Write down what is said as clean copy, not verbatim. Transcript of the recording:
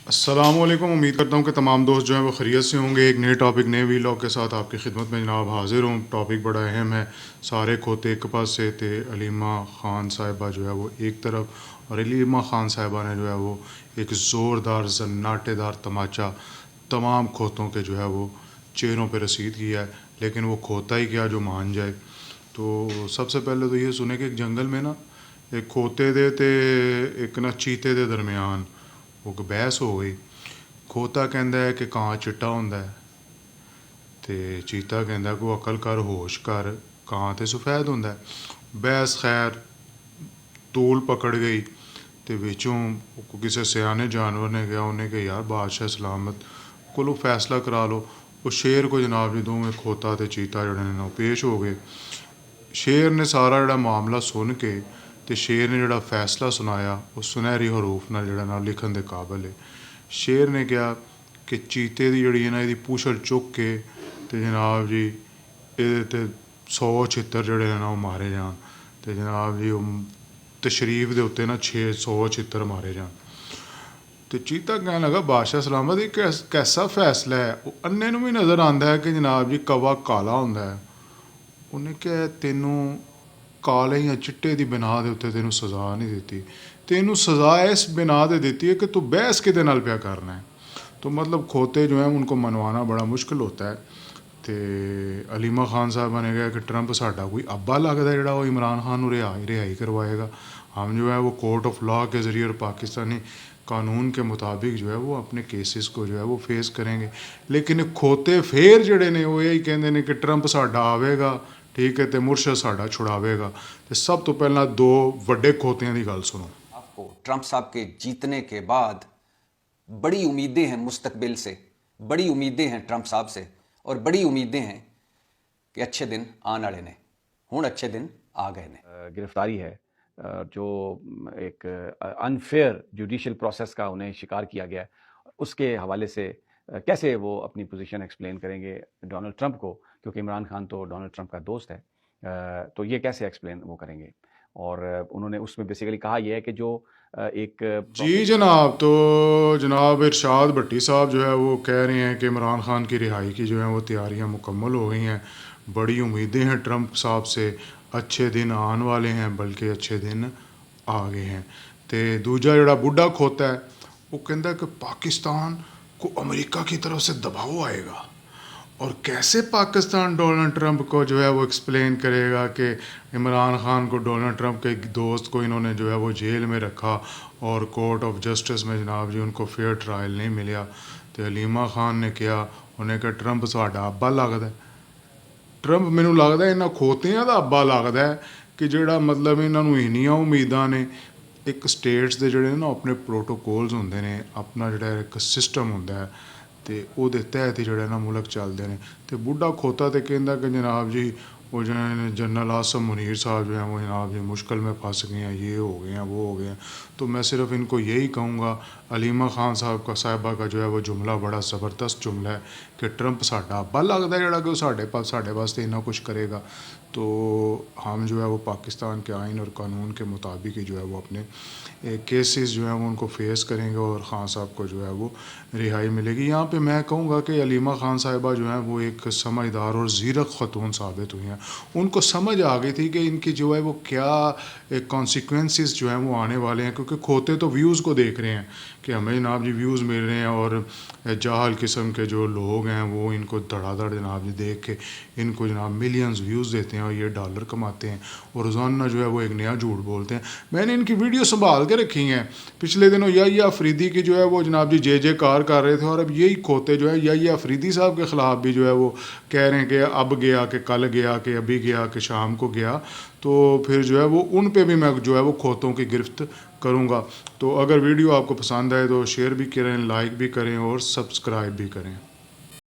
अस्सलामुअलैकुम। उम्मीद करता हूँ कि तमाम दोस्त जो हैं वो खैरियत से होंगे। एक नए टॉपिक नए वीलॉग के साथ आपकी खिदमत में जनाब हाजिर हूँ। टॉपिक बड़ा अहम है। सारे खोते एक पास से थे। अलीमा ख़ान साहिबा जो है वो एक तरफ और अलीमा ख़ान साहिबा ने जो है वो एक ज़ोरदार जन्नाटेदार तमाचा तमाम खोतों के जो है वो चेहरों पर रसीद किया है। लेकिन वो खोता ही क्या जो मान जाए। तो सबसे पहले तो ये सुने कि एक जंगल में ना एक खोते दे ते एक ना चीते दे दरमियान वो बहस हो गई। खोता कहता है कि कां चिट्टा होंदा है ते चीता कहता को अकल कर होश कर कां ते सफेद होंदा है। बहस खैर तूल पकड़ गई ते विचों किसी सियाने जानवर ने कहा उन्हें कि यार बादशाह सलामत को फैसला करा लो। वो शेर को जनाब जी दोवें खोता ते चीता जड़े ने पेश हो गए। शेर ने सारा जड़ा मामला सुन के ते शेर ने जड़ा फैसला सुनाया वो सुनहरी हरूफ नाल जड़ा ना लिखन दे काबिल है। शेर ने कहा कि चीते दी जड़ी है ना इहदी पूछल चुक के ते जनाब जी इहदे ते 100 छित्तर जड़े ने ना वो मारे जान ते जनाब जी तशरीफ दे उत्ते ना 600 छित्तर मारे जान। तो चीता कहने लगा बादशाह सलामत ये कैसा फैसला है। वो अन्ने नूं भी नज़र आंदा है कि जनाब जी कवा काला होंदा है। उन्हें क्या तेनू काले या चिट्टे की बिना के उत्ते तेनू सज़ा नहीं दी। तेनू सज़ा इस बिना दे दी है कि तू बहस कि प्या करना है। तो मतलब खोते जो हैं उनको मनवाना बड़ा मुश्किल होता है। तो अलीमा खान साहबा ने कहा कि ट्रंप साडा कोई अब्बा लगता है जो इमरान खान रिहाई करवाएगा। हम जो है वो कोर्ट ऑफ लॉ के ज़रिए और पाकिस्तानी कानून के मुताबिक जो है वो अपने केसेस को जो है वो फेस करेंगे। लेकिन खोते फिर जड़े ने वो यही कहते हैं कि ट्रंप साडा आवेगा ठीक है तो मुर्शद साडा छुड़ावेगा। तो सब तो पहला दो वड्डे खोतियां की गल सुनो। आपको ट्रंप साहब के जीतने के बाद बड़ी उम्मीदें हैं मुस्तकबिल से, बड़ी उम्मीदें हैं ट्रंप साहब से और बड़ी उम्मीदें हैं कि अच्छे दिन आने वाले ने। हुण अच्छे दिन आ गए ने। गिरफ्तारी है जो एक अनफेयर जुडिशियल प्रोसेस का उन्हें शिकार किया गया है, उसके हवाले से कैसे वो अपनी पोजीशन एक्सप्लेन करेंगे डोनाल्ड ट्रंप को, क्योंकि इमरान खान तो डोनाल्ड ट्रंप का दोस्त है। तो ये कैसे एक्सप्लेन वो करेंगे। और उन्होंने उसमें बेसिकली कहा यह है कि जो एक जी जनाब। तो जनाब इरशाद भट्टी साहब जो है वो कह रहे हैं कि इमरान खान की रिहाई की जो है वो तैयारियां मुकम्मल हो गई हैं। बड़ी उम्मीदें हैं ट्रंप साहब से। अच्छे दिन आने वाले हैं बल्कि अच्छे दिन आ गए हैं। तो दूजा जड़ा बुढ़ा खोता है वो कहता है कि पाकिस्तान को अमेरिका की तरफ से दबाव आएगा। और कैसे पाकिस्तान डोनाल्ड ट्रंप को जो है वो एक्सप्लेन करेगा कि इमरान खान को डोनाल्ड ट्रंप के दोस्त को इन्होंने जो है वो जेल में रखा और कोर्ट ऑफ जस्टिस में जनाब जी उनको फेयर ट्रायल नहीं मिला। तो अलीमा खान ने कहा उन्हें कहा ट्रंप साडा अब्बा लगता है। ट्रंप मैनू लगता है इन्होंने खोतियां का अब्बा लगता है कि जोड़ा मतलब इन्होंने इन्नियां उम्मीदां ने। एक स्टेट्स के जोड़े ना अपने प्रोटोकोल्स होंगे ने अपना जोड़ा एक सिस्टम होंगे तो वो तहत ही जोड़े ना मुल्क चलते हैं। तो बुढ़ा खोता तो कहता कि जनाब जी वो जो जनरल आसम मुनीर साहब जो हैं वो जनाब जी मुश्किल में फंस गए हैं, ये हो गए हैं, वो हो गए हैं। तो मैं सिर्फ इनको यही कहूँगा अलीमा खान साहिबा का जो है वो जुमला बड़ा ज़बरदस्त जुमला है कि ट्रंप साडा अब्बा लगता है जोड़ा कि साढ़े वास्ते इन्ना कुछ करेगा। तो हम जो है वो पाकिस्तान के आइन और कानून के मुताबिक ही जो है वो अपने केसेस जो हैं वो उनको फेस करेंगे और ख़ान साहब को जो है वो रिहाई मिलेगी। यहाँ पे मैं कहूँगा कि अलीमा खान साहिबा जो हैं वो एक समझदार और ज़ीरक ख़तून साबित हुई हैं। उनको समझ आ गई थी कि इनकी जो है वो क्या कॉन्सिक्वेंसेस जो हैं वो आने वाले हैं। क्योंकि खोते तो व्यूज़ को देख रहे हैं कि हमें जनाब जी व्यूज़ मिल रहे हैं और जाहल किस्म के जो लोग हैं वो इनको धड़ाधड़ जनाब जी देख के इनको जनाब मिलियंस व्यूज़ देते हैं और ये डॉलर कमाते हैं और रोज़ाना जो है वो एक नया झूठ बोलते हैं। मैंने इनकी वीडियो संभाल के रखी हैं। पिछले दिनों या अफरीदी की जो है वो जनाब जी जय जयकार कर रहे थे और अब यही खोते जो है या अफरीदी साहब के ख़िलाफ़ भी जो है वो कह रहे हैं कि अब गया कि कल गया कि अभी गया कि शाम को गया। तो फिर जो है वो उन पे भी मैं जो है वो खोतों की गिरफ्त करूँगा। तो अगर वीडियो आपको पसंद आए तो शेयर भी करें, लाइक भी करें और सब्सक्राइब भी करें।